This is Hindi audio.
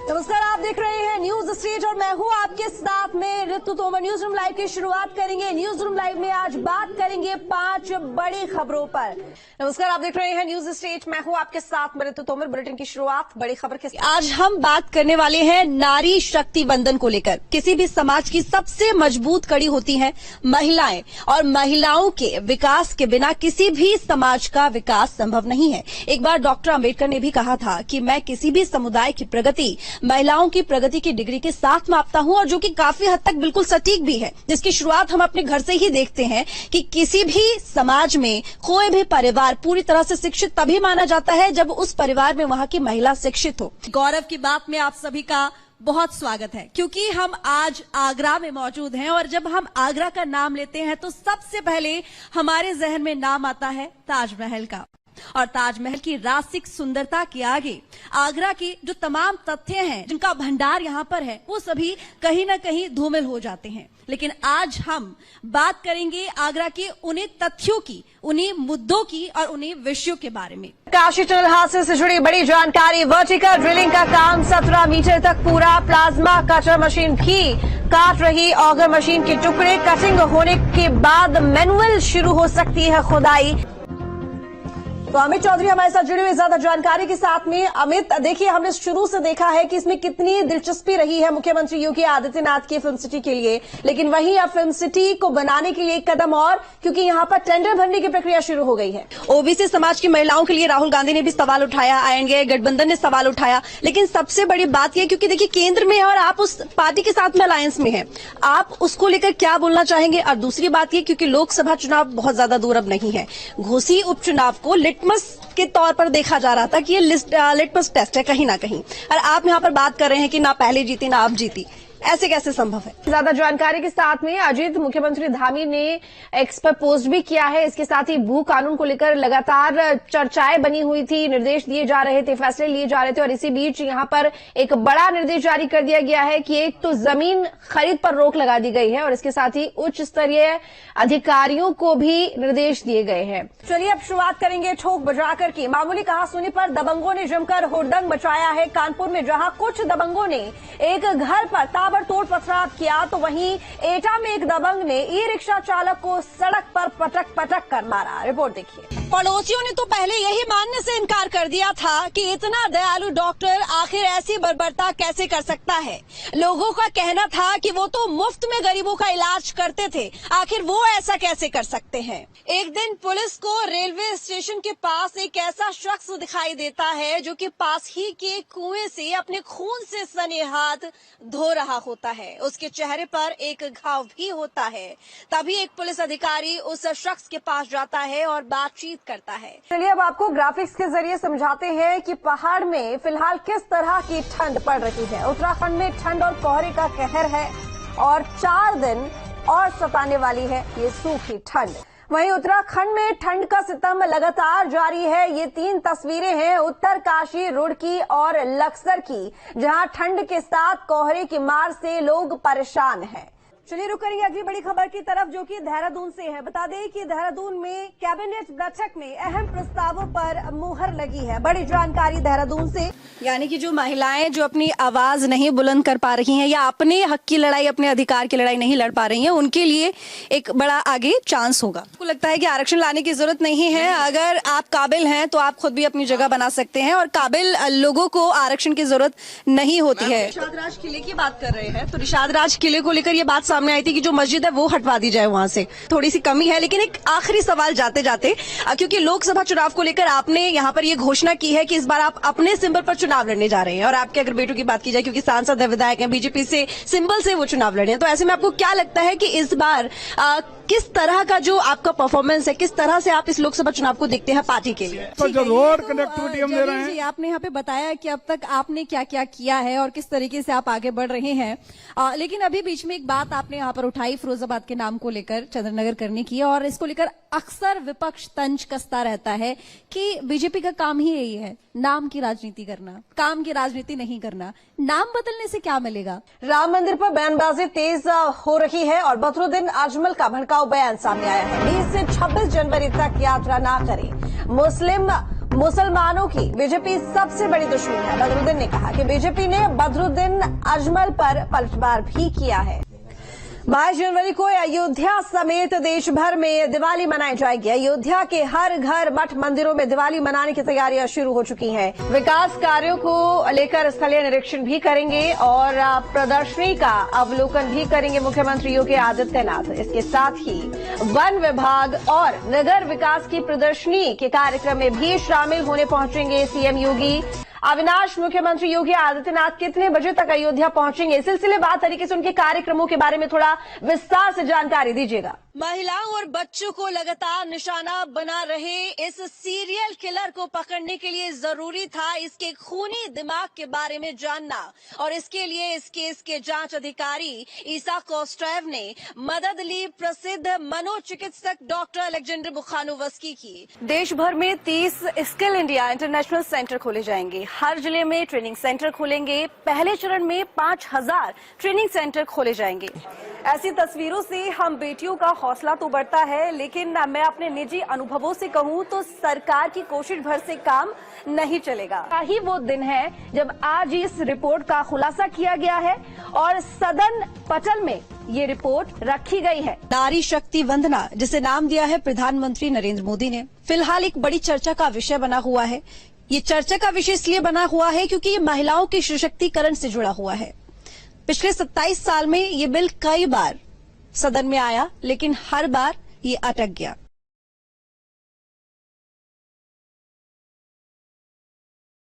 नमस्कार, आप देख रहे हैं न्यूज स्टेट और मैं हूं आपके साथ में ऋतु तोमर। न्यूज रूम लाइव की शुरुआत करेंगे। न्यूज रूम लाइव में आज बात करेंगे 5 बड़ी खबरों पर। नमस्कार, आप देख रहे हैं न्यूज स्टेट, मैं हूं आपके साथ में ऋतु तोमर। बुलेटिन की शुरुआत बड़ी खबर के साथ। आज हम बात करने वाले हैं नारी शक्ति वंदन को लेकर। किसी भी समाज की सबसे मजबूत कड़ी होती है महिलाएं, और महिलाओं के विकास के बिना किसी भी समाज का विकास संभव नहीं है। एक बार डॉक्टर अम्बेडकर ने भी कहा था कि मैं किसी भी समुदाय की प्रगति महिलाओं की प्रगति की डिग्री के साथ मापता हूं, और जो कि काफी हद तक बिल्कुल सटीक भी है, जिसकी शुरुआत हम अपने घर से ही देखते हैं कि किसी भी समाज में कोई भी परिवार पूरी तरह से शिक्षित तभी माना जाता है जब उस परिवार में वहां की महिला शिक्षित हो। गौरव की बात में आप सभी का बहुत स्वागत है, क्योंकि हम आज आगरा में मौजूद हैं, और जब हम आगरा का नाम लेते हैं तो सबसे पहले हमारे जहन में नाम आता है ताजमहल का। और ताजमहल की रासिक सुंदरता के आगे आगरा के जो तमाम तथ्य हैं, जिनका भंडार यहाँ पर है, वो सभी कहीं न कहीं धूमिल हो जाते हैं। लेकिन आज हम बात करेंगे आगरा के उन्हीं तथ्यों की, उन्हीं मुद्दों की और उन्हीं विषयों के बारे में। काशी टनल हादसे से जुड़ी बड़ी जानकारी। वर्टिकल ड्रिलिंग का काम 17 मीटर तक पूरा। प्लाज्मा कटर मशीन भी काट रही। ऑगर मशीन के टुकड़े कटिंग होने के बाद मैनुअल शुरू हो सकती है खुदाई। तो अमित चौधरी हमारे साथ जुड़े हुए ज्यादा जानकारी के साथ में। अमित, देखिए, हमने शुरू से देखा है कि इसमें कितनी दिलचस्पी रही है मुख्यमंत्री योगी आदित्यनाथ की फिल्म सिटी के लिए, लेकिन वहीं अब फिल्म सिटी को बनाने के लिए एक कदम और, क्योंकि यहां पर टेंडर भरने की प्रक्रिया शुरू हो गई है। ओबीसी समाज की महिलाओं के लिए राहुल गांधी ने भी सवाल उठाया, INDA गठबंधन ने सवाल उठाया, लेकिन सबसे बड़ी बात यह, क्योंकि देखिए केंद्र में है और आप उस पार्टी के साथ में अलायंस में है, आप उसको लेकर क्या बोलना चाहेंगे? और दूसरी बात यह, क्योंकि लोकसभा चुनाव बहुत ज्यादा दूर अब नहीं है, घोसी उपचुनाव को लिटमस के तौर पर देखा जा रहा था कि ये लिटमस टेस्ट है कहीं ना कहीं, और आप यहां पर बात कर रहे हैं कि ना पहले जीती ना अब जीती। ऐसे कैसे संभव है? ज्यादा जानकारी के साथ में अजीत, मुख्यमंत्री धामी ने एक्स पर पोस्ट भी किया है। इसके साथ ही भू कानून को लेकर लगातार चर्चाएं बनी हुई थी, निर्देश दिए जा रहे थे, फैसले लिए जा रहे थे, और इसी बीच यहां पर एक बड़ा निर्देश जारी कर दिया गया है कि एक तो जमीन खरीद पर रोक लगा दी गई है, और इसके साथ ही उच्च स्तरीय अधिकारियों को भी निर्देश दिए गए हैं। चलिए अब शुरुआत करेंगे ठोक बजाकर की। मामूली कहासुनी पर दबंगों ने जमकर हुड़दंग मचाया है कानपुर में, जहां कुछ दबंगों ने एक घर पर ताबड़तोड़ पथराव किया, तो वहीं एटा में एक दबंग ने ई रिक्शा चालक को सड़क पर पटक पटक कर मारा। रिपोर्ट देखिए। पड़ोसियों ने तो पहले यही मानने से इनकार कर दिया था कि इतना दयालु डॉक्टर आखिर ऐसी बर्बरता कैसे कर सकता है। लोगों का कहना था कि वो तो मुफ्त में गरीबों का इलाज करते थे, आखिर वो ऐसा कैसे कर सकते हैं। एक दिन पुलिस को रेलवे स्टेशन के पास एक ऐसा शख्स दिखाई देता है जो कि पास ही के कुएं से अपने खून से सने हाथ धो रहा होता है। उसके चेहरे पर एक घाव भी होता है। तभी एक पुलिस अधिकारी उस शख्स के पास जाता है और बातचीत करता है। चलिए अब आपको ग्राफिक्स के जरिए समझाते हैं कि पहाड़ में फिलहाल किस तरह की ठंड पड़ रही है। उत्तराखंड में ठंड और कोहरे का कहर है, और 4 दिन और सताने वाली है ये सूखी ठंड। वहीं उत्तराखंड में ठंड का सितम लगातार जारी है। ये 3 तस्वीरें हैं उत्तरकाशी, रुड़की और लक्सर की, जहां ठंड के साथ कोहरे की मार से लोग परेशान हैं। चलिए रुक करेंगे अगली बड़ी खबर की तरफ, जो कि देहरादून से है। बता दें कि देहरादून में कैबिनेट बैठक में अहम प्रस्तावों पर मुहर लगी है। बड़ी जानकारी देहरादून से, यानी कि जो महिलाएं जो अपनी आवाज नहीं बुलंद कर पा रही हैं या अपने हक की लड़ाई, अपने अधिकार की लड़ाई नहीं लड़ पा रही हैं, उनके लिए एक बड़ा आगे चांस होगा। आपको लगता है कि आरक्षण लाने की जरूरत नहीं है? अगर आप काबिल हैं तो आप खुद भी अपनी जगह बना सकते हैं, और काबिल लोगों को आरक्षण की जरूरत नहीं होती है। निषाद राज किले की बात कर रहे हैं, तो निषाद राज किले को लेकर ये बात सामने आई थी कि जो मस्जिद है वो हटवा दी जाए, वहां से थोड़ी सी कमी है। लेकिन एक आखिरी सवाल जाते जाते, क्योंकि लोकसभा चुनाव को लेकर आपने यहाँ पर ये घोषणा की है कि इस बार आप अपने सिंबल पर चुनाव लड़ने जा रहे हैं, और आपके अगर बेटों की बात की जाए, क्योंकि सांसद है, विधायक है, बीजेपी से सिंबल से वो चुनाव लड़े हैं, तो ऐसे में आपको क्या लगता है कि इस बार किस तरह का जो आपका परफॉर्मेंस है, किस तरह से आप इस लोकसभा चुनाव को देखते हैं पार्टी के लिए? पर जो रोड कनेक्टिविटी हम दे रहे हैं, आपने यहाँ पे बताया कि अब तक आपने क्या क्या किया है और किस तरीके से आप आगे बढ़ रहे हैं, लेकिन अभी बीच में एक बात आपने यहाँ पर उठाई फिरोजाबाद के नाम को लेकर, चंद्रनगर करने की, और इसको लेकर अक्सर विपक्ष तंज कसता रहता है कि बीजेपी का काम ही यही है, नाम की राजनीति करना, काम की राजनीति नहीं करना। नाम बदलने से क्या मिलेगा? राम मंदिर पर बयानबाजी तेज हो रही है, और बदरुद्दीन अजमल का भड़काऊ बयान सामने आया है। 20 से 26 जनवरी तक यात्रा ना करें। मुस्लिम मुसलमानों की बीजेपी सबसे बड़ी दुश्मन है। बदरुद्दीन ने कहा कि बीजेपी ने बदरुद्दीन अजमल पर पलटवार भी किया है। 22 जनवरी को अयोध्या समेत देश भर में दिवाली मनाई जाएगी। अयोध्या के हर घर, मठ, मंदिरों में दिवाली मनाने की तैयारियां शुरू हो चुकी हैं। विकास कार्यों को लेकर स्थलीय निरीक्षण भी करेंगे और प्रदर्शनी का अवलोकन भी करेंगे मुख्यमंत्री योगी आदित्यनाथ। इसके साथ ही वन विभाग और नगर विकास की प्रदर्शनी के कार्यक्रम में भी शामिल होने पहुंचेंगे सीएम योगी। अविनाश, मुख्यमंत्री योगी आदित्यनाथ कितने बजे तक अयोध्या पहुंचेंगे? इस सिलसिले बात तरीके से उनके कार्यक्रमों के बारे में थोड़ा विस्तार से जानकारी दीजिएगा। महिलाओं और बच्चों को लगातार निशाना बना रहे इस सीरियल किलर को पकड़ने के लिए जरूरी था इसके खूनी दिमाग के बारे में जानना, और इसके लिए इस केस के जांच अधिकारी ईसा कोस्ट्रेव ने मदद ली प्रसिद्ध मनोचिकित्सक डॉक्टर अलेक्जेंडर बुखानोवस्की की। देश भर में 30 स्किल इंडिया इंटरनेशनल सेंटर खोले जाएंगे। हर जिले में ट्रेनिंग सेंटर खुलेंगे। पहले चरण में 5000 ट्रेनिंग सेंटर खोले जाएंगे। ऐसी तस्वीरों से हम बेटियों का हौसला तो बढ़ता है, लेकिन मैं अपने निजी अनुभवों से कहूं तो सरकार की कोशिश भर से काम नहीं चलेगा। ही वो दिन है जब आज इस रिपोर्ट का खुलासा किया गया है और सदन पटल में ये रिपोर्ट रखी गई है। नारी शक्ति वंदना, जिसे नाम दिया है प्रधानमंत्री नरेंद्र मोदी ने, फिलहाल एक बड़ी चर्चा का विषय बना हुआ है। ये चर्चा का विषय इसलिए बना हुआ है क्योंकि ये महिलाओं के सशक्तिकरण से जुड़ा हुआ है। पिछले 27 साल में ये बिल कई बार सदन में आया, लेकिन हर बार ये अटक गया।